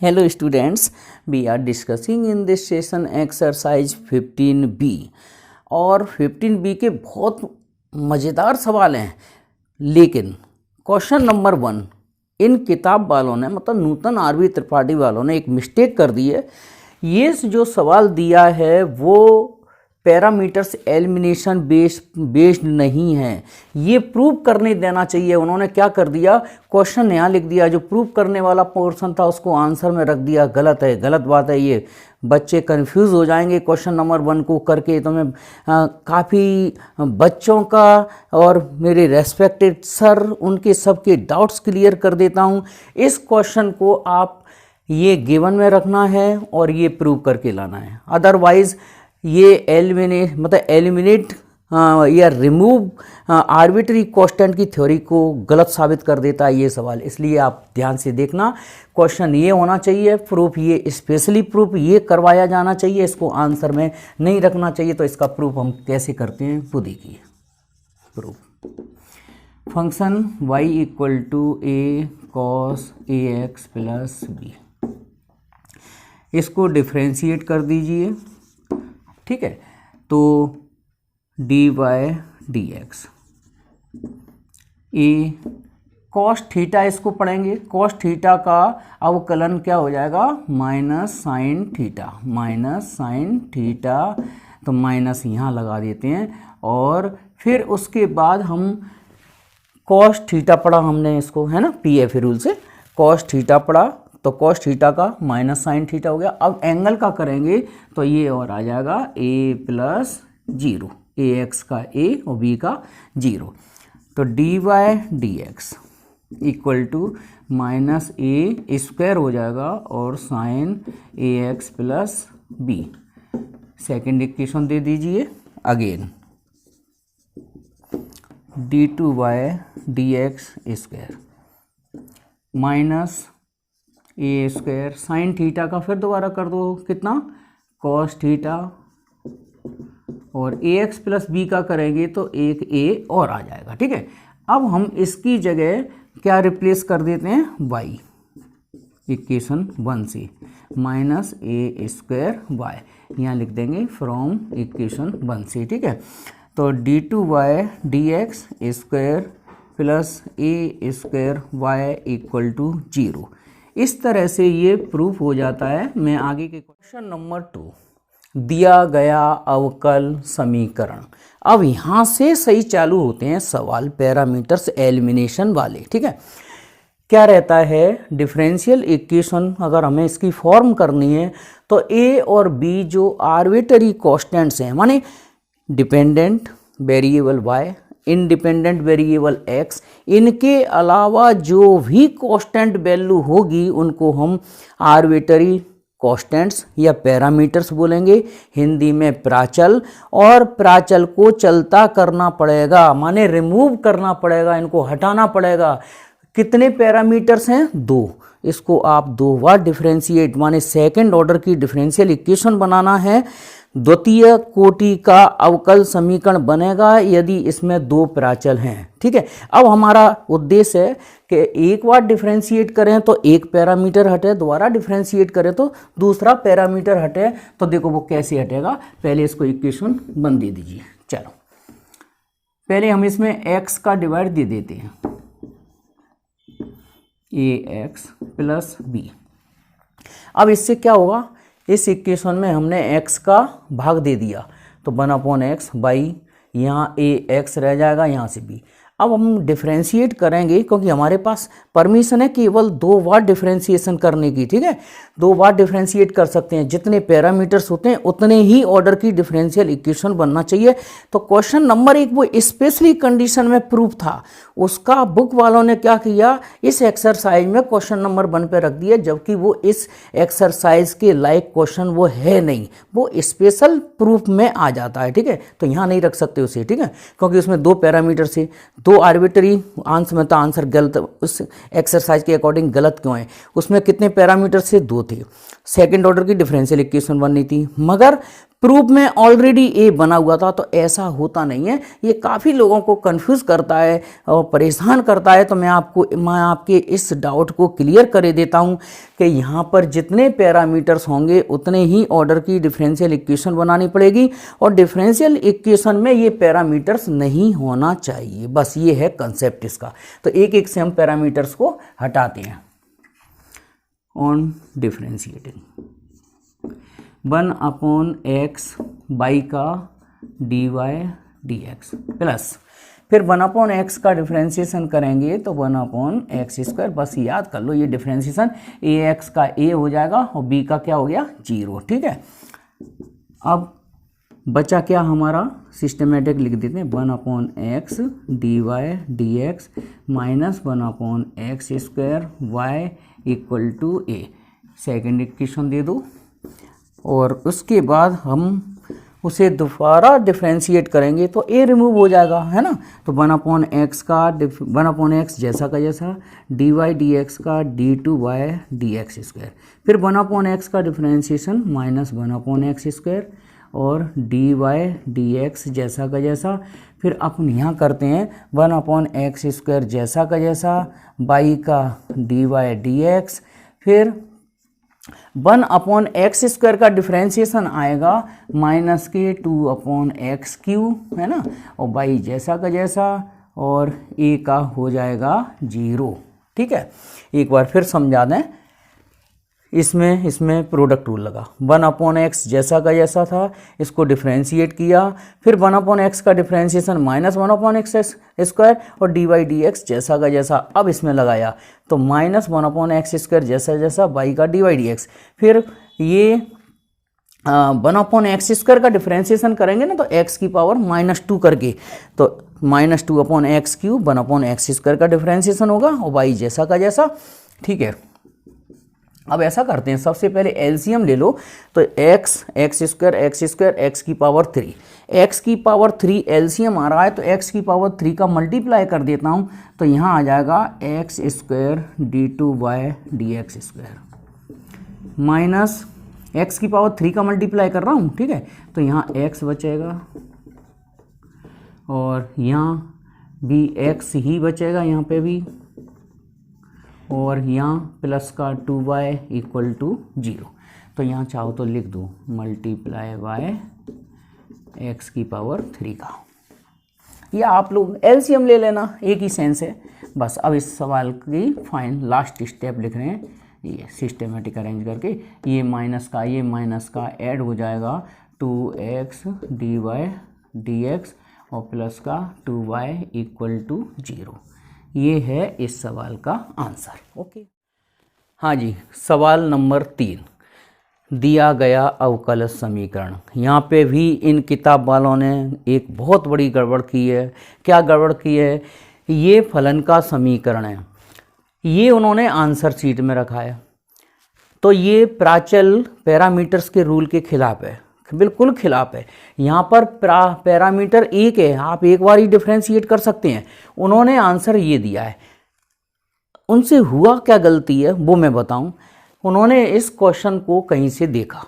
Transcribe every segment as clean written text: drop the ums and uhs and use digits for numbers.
Hello students, we are discussing in this session exercise 15B और 15B के बहुत मज़ेदार सवाल हैं। लेकिन क्वेश्चन नंबर 1 इन किताब वालों ने मतलब नूतन आरवी त्रिपाठी वालों ने एक मिस्टेक कर दी है। ये जो सवाल दिया है वो पैरामीटर्स एलिमिनेशन बेस्ड नहीं है, ये प्रूव करने देना चाहिए। उन्होंने क्या कर दिया, क्वेश्चन यहाँ लिख दिया, जो प्रूव करने वाला पोर्शन था उसको आंसर में रख दिया। गलत है, गलत बात है। ये बच्चे कंफ्यूज हो जाएंगे क्वेश्चन नंबर 1 को करके। तो मैं काफ़ी बच्चों का और मेरे रेस्पेक्टेड सर उनके सबके डाउट्स क्लियर कर देता हूँ। इस क्वेश्चन को आप ये गिवन में रखना है और ये प्रूव करके लाना है। अदरवाइज़ ये एलिमिनेट या रिमूव आर्बिट्री कांस्टेंट की थ्योरी को गलत साबित कर देता है ये सवाल। इसलिए आप ध्यान से देखना, क्वेश्चन ये होना चाहिए, प्रूफ ये स्पेशली प्रूफ ये करवाया जाना चाहिए, इसको आंसर में नहीं रखना चाहिए। तो इसका प्रूफ हम कैसे करते हैं वो देखिए। Proof function y equal to a cos ax plus b, इसको डिफ्रेंशिएट कर दीजिए। ठीक है, तो dy dx A cos theta, इसको पढ़ेंगे। कॉस थीटा का अवकलन क्या हो जाएगा, minus sine theta, minus sine theta. तो माइनस यहाँ लगा देते हैं और फिर उसके बाद हम कॉस थीटा पढ़ा हमने इसको, है ना, पीएफ रूल से कॉस थीटा पढ़ा। तो कॉस थीटा का माइनस साइन थीटा हो गया। अब एंगल का करेंगे तो ये और आ जाएगा a प्लस 0, ax का a और b का 0। तो dy dx equal to minus a square हो जाएगा और sign ax plus b। Second equation दे दीजिए। Again d2y dx square minus ए स्क्वायर साइन थीटा का फिर दोबारा कर दो, कितना, कॉस थीटा, और ए एक्स प्लस बी का करेंगे तो एक ए और आ जाएगा। ठीक है, अब हम इसकी जगह क्या रिप्लेस कर देते हैं, वाई, इक्वेशन 1 से माइनस ए स्क्वायर वाई यहाँ लिख देंगे फ्रॉम इक्वेशन 1 से। ठीक है, तो D two Y D X square plus A square Y equal to 0। इस तरह से ये प्रूफ हो जाता है। मैं आगे के क्वेश्चन नंबर 2, दिया गया अवकल समीकरण। अब यहाँ से सही चालू होते हैं सवाल पैरामीटर्स एलिमिनेशन वाले। ठीक है, क्या रहता है, डिफरेंशियल इक्वेशन अगर हमें इसकी फॉर्म करनी है तो ए और बी जो आर्बिट्ररी कांस्टेंट्स हैं, माने dependent variable Y, independent variable x, इनके अलावा जो भी कांस्टेंट वैल्यू होगी उनको हम आर्बिट्ररी कांस्टेंट्स या पैरामीटर्स बोलेंगे, हिंदी में प्राचल। और प्राचल को चलता करना पड़ेगा, माने रिमूव करना पड़ेगा, इनको हटाना पड़ेगा। कितने पैरामीटर्स हैं, 2। इसको आप 2 बार डिफरेंशिएट, माने सेकेंड ऑर्डर की डिफरेंशियल इक्वेशन बनाना है। द्वितीय कोटि का अवकल समीकरण बनेगा यदि इसमें 2 प्राचल हैं। ठीक है, अब हमारा उद्देश्य है कि एक बार डिफरेंशिएट करें तो एक पैरामीटर हटे, दोबारा डिफरेंशिएट करें तो दूसरा पैरामीटर हटे। तो देखो वो कैसे हटेगा, पहले इसको इक्वेशन बन दे दीजिए। चलो पहले हम इसमें x का डिवाइड दे देते हैं, ax प्लस b। अब इससे क्या होगा, इस इक्वेशन में हमने x का भाग दे दिया तो 1/x बाई यहाँ ax रह जाएगा, यहाँ से b। अब हम डिफरेंशिएट करेंगे क्योंकि हमारे पास परमिशन है केवल 2 बार डिफरेंशिएशन करने की। ठीक है, 2 बार डिफरेंशिएट कर सकते हैं। जितने पैरामीटर्स होते हैं उतने ही ऑर्डर की डिफरेंशियल इक्वेशन बनना चाहिए। तो क्वेश्चन नंबर 1 वो स्पेशली कंडीशन में प्रूफ था, उसका बुक वालों ने क्या किया, इस एक्सरसाइज में क्वेश्चन नंबर 1 पे रख दिया, जबकि वो इस एक्सरसाइज के लायक क्वेश्चन वो है नहीं, वो स्पेशल प्रूफ में आ जाता है। ठीक है, तो यहाँ नहीं रख सकते उसे। ठीक है, क्योंकि उसमें 2 पैरामीटर से 2 आर्बिट्ररी आंसर में, तो आंसर गलत, उस एक्सरसाइज के अकॉर्डिंग गलत क्यों है। उसमें कितने पैरामीटर से, 2 थे। सेकंड ऑर्डर की डिफरेंशियल इक्वेशन बननी थी, मगर प्रूफ में ऑलरेडी ए बना हुआ था, तो ऐसा होता नहीं है। ये काफ़ी लोगों को कंफ्यूज करता है और परेशान करता है। तो मैं आपके इस डाउट को क्लियर कर देता हूँ कि यहाँ पर जितने पैरामीटर्स होंगे उतने ही ऑर्डर की डिफरेंशियल इक्वेशन बनानी पड़ेगी, और डिफरेंशियल इक्वेशन में ये पैरामीटर्स नहीं होना चाहिए। बस ये है कंसेप्ट इसका। तो एक एक से हम पैरामीटर्स को हटाते हैं। ऑन डिफरेंशिएटिंग 1/x बाई का dy dx प्लस फिर 1/x का डिफ्रेंशिएशन करेंगे तो 1/x²। बस याद कर लो ये डिफ्रेंशिएशन ax का a हो जाएगा और b का क्या हो गया 0। ठीक है, अब बचा क्या हमारा, सिस्टमेटिक लिख देते हैं 1/x dy dx minus 1/x² y equal to a। Second equation दे दो और उसके बाद हम उसे दोबारा डिफ्रेंशिएट करेंगे तो a रिमूव हो जाएगा, है ना। तो 1/x जैसा का जैसा, dy dx का d2y dx²। फिर 1/x का डिफ्रेंशिएशन माइनस 1/x² और dy dx जैसा का जैसा। फिर अपन यहाँ करते हैं 1/x² जैसा का जैसा, y का dy dx। फिर 1/x² का डिफ्रेंशिएशन आएगा माइनस के 2/x³, है ना, और y जैसा का जैसा और a का हो जाएगा 0। ठीक है, एक बार फिर समझा दें, इसमें प्रोडक्ट रूल लगा। 1/x जैसा का जैसा था, इसको डिफ्रेंशिएट किया, फिर 1/x का डिफ्रेंशिएशन माइनस 1/x² और dy dx जैसा का जैसा अब इसमें लगाया तो माइनस 1/x² जैसा जैसा y का dy dx। फिर ये 1/x² का डिफ्रेंशिएशन करेंगे ना तो x की पावर -2 करके, तो -2/x³ 1/x² का डिफ्रेंशिएशन होगा और y जैसा का जैसा। ठीक है, अब ऐसा करते हैं, सबसे पहले एलसीएम ले लो। तो x² x की पावर 3, x की पावर 3 एलसीएम आ रहा है तो x की पावर 3 का मल्टीप्लाई कर देता हूँ तो यहाँ आ जाएगा x² d2y dx² minus x की पावर 3 का मल्टीप्लाई कर रहा हूँ। ठीक है, तो यहाँ x बचेगा और यहाँ भी x ही बचेगा, यहाँ पे भी, और यहाँ प्लस का 2y इक्वल टू 0। तो यहाँ चाहो तो लिख दो मल्टीप्लाई बाय x की पावर 3 का, या आप लोग एलसीएम ले लेना, एक ही सेंस है। बस अब इस सवाल की फाइन लास्ट स्टेप लिख रहे हैं, ये सिस्टमेटिक अरेंज करके ये माइनस का ऐड हो जाएगा 2x dy dx और प्लस का 2y इक्वल टू 0। ये है इस सवाल का आंसर। ओके, हाँ जी, सवाल नंबर 3, दिया गया अवकलज समीकरण। यहाँ पे भी इन किताब वालों ने एक बहुत बड़ी गड़बड़ की है। क्या गड़बड़ की है, ये फलन का समीकरण है, ये उन्होंने आंसर शीट में रखा है, तो ये प्राचल पैरामीटर्स के रूल के खिलाफ है, बिल्कुल खिलाफ है। यहाँ पर पैरामीटर एक है, आप एक बार ही डिफ्रेंशिएट कर सकते हैं। उन्होंने आंसर ये दिया है, उनसे हुआ क्या गलती है वो मैं बताऊं। उन्होंने इस क्वेश्चन को कहीं से देखा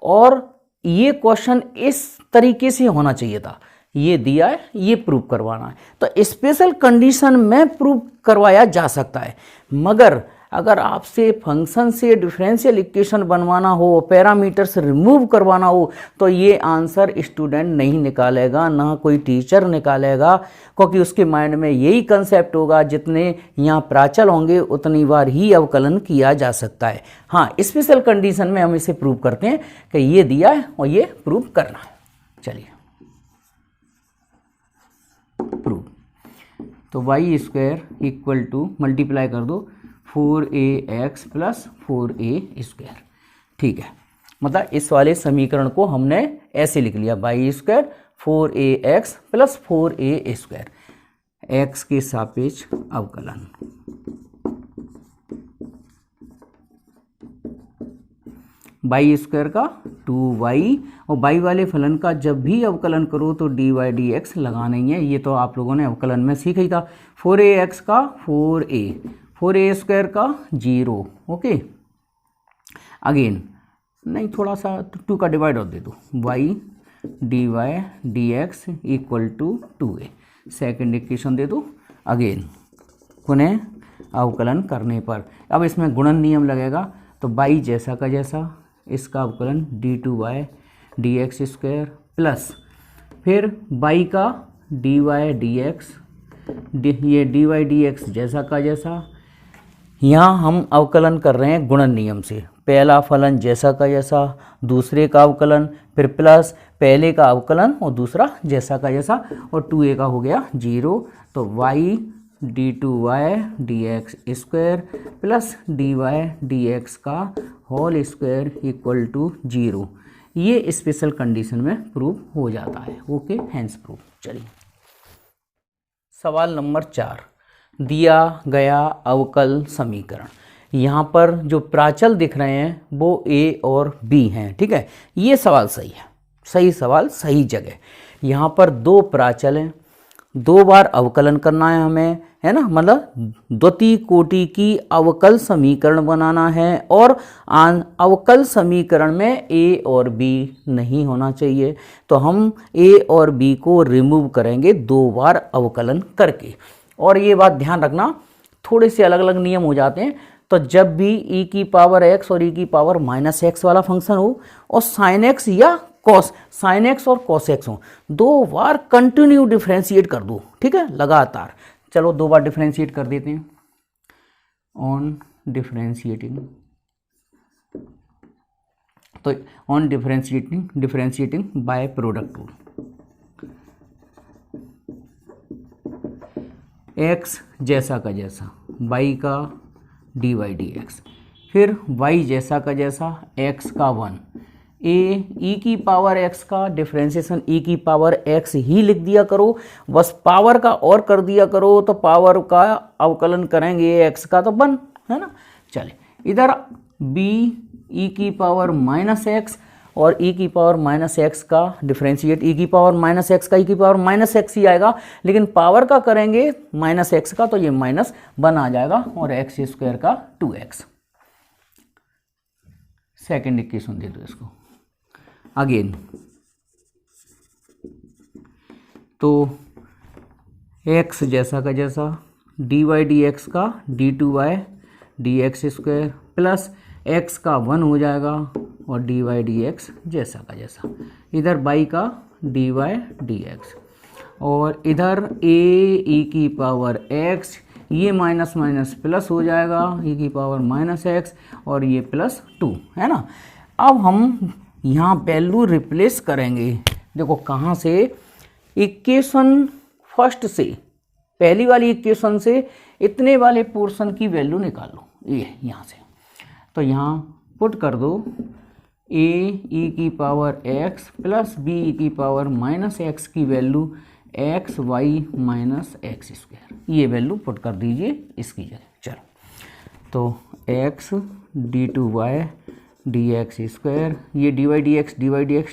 और ये क्वेश्चन इस तरीके से होना चाहिए था, ये दिया है, ये प्रूव करवाना है, तो स्पेशल कंडीशन में प्रूव करवाया जा सकता है। मगर अगर आपसे फंक्शन से डिफरेंशियल इक्वेशन बनवाना हो, पैरामीटर्स रिमूव करवाना हो, तो ये आंसर स्टूडेंट नहीं निकालेगा, ना कोई टीचर निकालेगा, क्योंकि उसके माइंड में यही कंसेप्ट होगा जितने यहाँ प्राचल होंगे उतनी बार ही अवकलन किया जा सकता है। हाँ, स्पेशल कंडीशन में हम इसे प्रूव करते हैं कि ये दिया है और ये प्रूव करना है। चलिए प्रूव, तो y² इक्वल टू मल्टीप्लाई कर दो 4ax प्लस 4a²। ठीक है, मतलब इस वाले समीकरण को हमने ऐसे लिख लिया, y² 4ax plus 4a², x के सापेक्ष अवकलन। y² का 2y और y वाले फलन का जब भी अवकलन करो तो dy dx लगाना ही है, ये तो आप लोगों ने अवकलन में सीखा ही था। 4ax का 4a² का 0। ओके, अगेन नहीं, थोड़ा सा 2 का डिवाइड और दे दो, y dy dx equal to 2a। Second equation दे दो अगेन पुनः अवकलन करने पर। अब इसमें गुणन नियम लगेगा, तो y जैसा का जैसा इसका अवकलन d2y dx स्क्वायर प्लस फिर y का dy dx, ये dy dx जैसा का जैसा। यहाँ हम अवकलन कर रहे हैं गुणन नियम से, पहला फलन जैसा का जैसा, दूसरे का अवकलन, फिर प्लस पहले का अवकलन और दूसरा जैसा का जैसा, और 2a का हो गया 0। तो y d2y dx square plus dy dx का होल स्क्वायर इक्वल टू 0। ये स्पेशल कंडीशन में प्रूव हो जाता है। Okay, hence prove. चलिए सवाल नंबर 4, दिया गया अवकल समीकरण। यहाँ पर जो प्राचल दिख रहे हैं वो a और b हैं, ठीक है। ये सवाल सही है, सही सवाल सही जगह। यहाँ पर 2 प्राचल हैं, 2 बार अवकलन करना है हमें, है ना, मतलब द्वितीय कोटि की अवकल समीकरण बनाना है, और अवकल समीकरण में a और b नहीं होना चाहिए, तो हम a और b को रिमूव करेंगे 2 बार अवकलन करके। और ये बात ध्यान रखना, थोड़े से अलग अलग नियम हो जाते हैं, तो जब भी e की पावर x और e की पावर माइनस x वाला फंक्शन हो और साइन x या कॉस, साइन x और कॉस x हो, 2 बार कंटिन्यू डिफ्रेंशिएट कर दो, ठीक है, लगातार। चलो 2 बार डिफ्रेंशिएट कर देते हैं। ऑन डिफ्रेंशिएटिंग, तो on differentiating by product rule, x जैसा का जैसा y का dy dx, फिर y जैसा का जैसा x का 1, e की पावर x का डिफ्रेंशिएशन e की पावर x ही लिख दिया करो, बस पावर का और कर दिया करो, तो पावर का अवकलन करेंगे x का तो 1, है ना। चले इधर b e की पावर माइनस x और e की पावर माइनस एक्स का डिफ्रेंशिएट, e की पावर माइनस एक्स का e की पावर माइनस एक्स ही आएगा, लेकिन पावर का करेंगे माइनस एक्स का, तो ये माइनस 1 आ जाएगा, और एक्स स्क्वायर का 2x। सेकेंड इक्वेशन दे दो इसको अगेन, तो x जैसा का जैसा dy dx का d2y dx square plus x का 1 हो जाएगा, और dy dx जैसा का जैसा, इधर y का dy dx, और इधर a e की पावर x, ये माइनस माइनस प्लस हो जाएगा, e की पावर माइनस x, और ये प्लस 2, है ना। अब हम यहाँ वैल्यू रिप्लेस करेंगे, देखो कहाँ से, इक्वेशन फर्स्ट से, पहली वाली इक्वेशन से इतने वाले पोर्शन की वैल्यू निकालो, ये यहाँ से, तो यहाँ पुट कर दो a e की power x plus b e की पावर माइनस x की value x y minus X square, ये वैल्यू पुट कर दीजिए इसकी जगह। चलो तो x d2y dx स्क्वायर, ये dy dx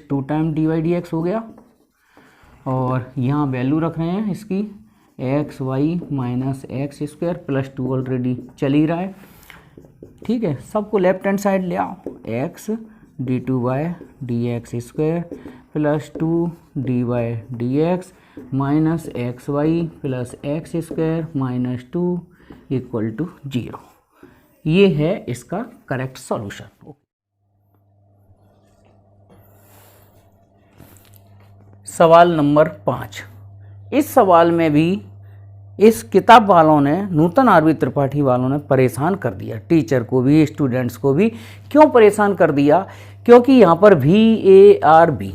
2 time dy dx हो गया, और यहाँ वैल्यू रख रहे हैं इसकी X Y minus X square plus 2 already चल ही रहा है, ठीक है। सबको लेफ्ट हैंड साइड ले आओ, X d2y dx square plus 2 dy dx minus X Y plus X square minus 2 equal to 0। ये है इसका करेक्ट सॉल्यूशन। सवाल नंबर 5। इस सवाल में भी इस किताब वालों ने, नूतन आरवी त्रिपाठी वालों ने परेशान कर दिया, टीचर को भी स्टूडेंट्स को भी। क्यों परेशान कर दिया? क्योंकि यहाँ पर VARB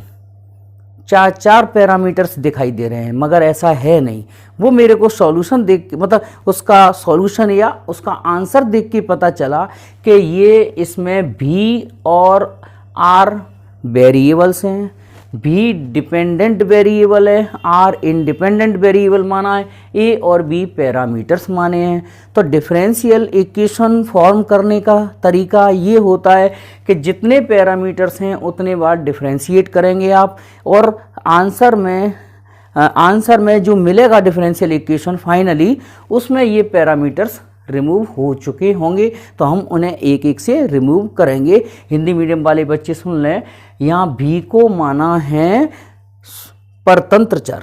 चार पैरामीटर्स दिखाई दे रहे हैं, मगर ऐसा है नहीं। वो मेरे को सॉल्यूशन देख के, मतलब उसका सॉल्यूशन या उसका आंसर देख के पता चला कि ये इसमें V और R वेरिएबल्स हैं, V डिपेंडेंट वेरिएबल है, R इंडिपेंडेंट वेरिएबल माना है, A और B पैरामीटर्स माने हैं। तो डिफरेंशियल इक्वेशन फॉर्म करने का तरीका ये होता है कि जितने पैरामीटर्स हैं उतने बार डिफरेंशिएट करेंगे आप, और आंसर में जो मिलेगा डिफरेंशियल इक्वेशन फाइनली, उसमें ये पैरामीटर्स रिमूव हो चुके होंगे, तो हम उन्हें एक एक से रिमूव करेंगे। हिंदी मीडियम वाले बच्चे सुन लें, यहाँ भी को माना है परतंत्र चर,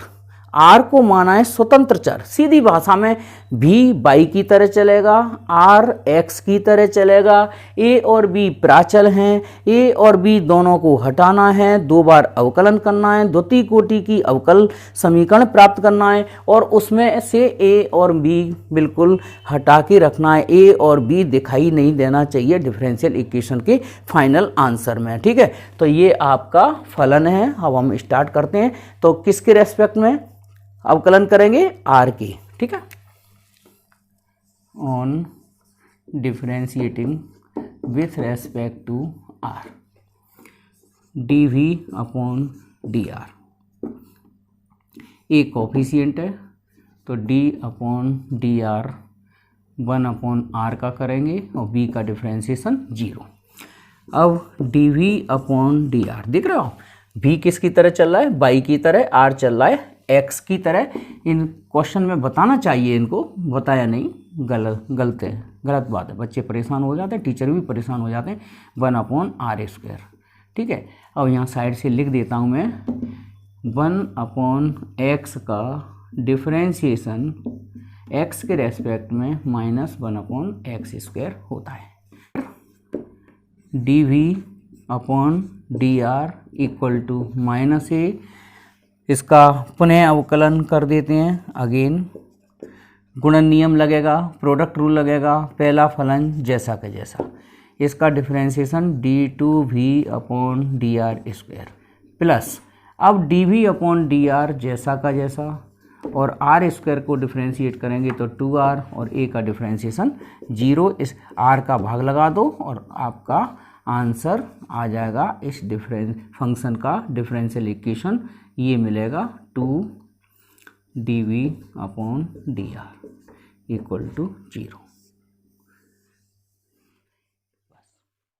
आर को माना है स्वतंत्र चर। सीधी भाषा में भी बाई की तरह चलेगा, आर एक्स की तरह चलेगा। ए और बी प्राचल हैं, ए और बी दोनों को हटाना है, 2 बार अवकलन करना है, द्वितीय कोटि की अवकल समीकरण प्राप्त करना है और उसमें से ए और बी बिल्कुल हटा के रखना है। ए और बी दिखाई नहीं देना चाहिए डिफरेंशियल इक्वेशन के फाइनल आंसर में। ठीक है, तो ये आपका फलन है। अब हम स्टार्ट करते हैं। तो किसके रेस्पेक्ट में अवकलन करेंगे? आर की। ठीक है, on differentiating with respect to R, D V upon D R. A coefficient है तो D upon D R 1 upon R का करेंगे और बी का डिफरेंशिएशन 0। अब D V upon D R दिख रहा हो, भी किसकी तरह चल रहा है? बाई की तरह, आर चल रहा है एक्स की तरह। इन क्वेश्चन में बताना चाहिए, इनको बताया नहीं, गलत बात है। बच्चे परेशान हो जाते हैं, टीचर भी परेशान हो जाते हैं। 1 अपॉन आर स्क्वायर। ठीक है, अब यहाँ साइड से लिख देता हूँ मैं 1 अपॉन एक्स का डिफरेंशिएशन एक्स के रेस्पेक्ट में -1 अपॉन एक्स स्क्वायर होता है। D V upon D R equal to -a, इसका पुनः अवकलन कर देते हैं। अगेन गुणन नियम लगेगा, प्रोडक्ट रूल लगेगा, पहला फलन जैसा का जैसा। इसका differentiation d2v upon D are square plus, अब dv अपॉन डी आर जैसा का जैसा और आर स्क्वायर को डिफरेंशिएट करेंगे तो 2r और a का डिफरेंशिएशन 0। इस r का भाग लगा दो और आपका आंसर आ जाएगा इस फंक्शन का डिफरेंशियल इक्वेशन। ये मिलेगा 2 dv upon D R equal to 0।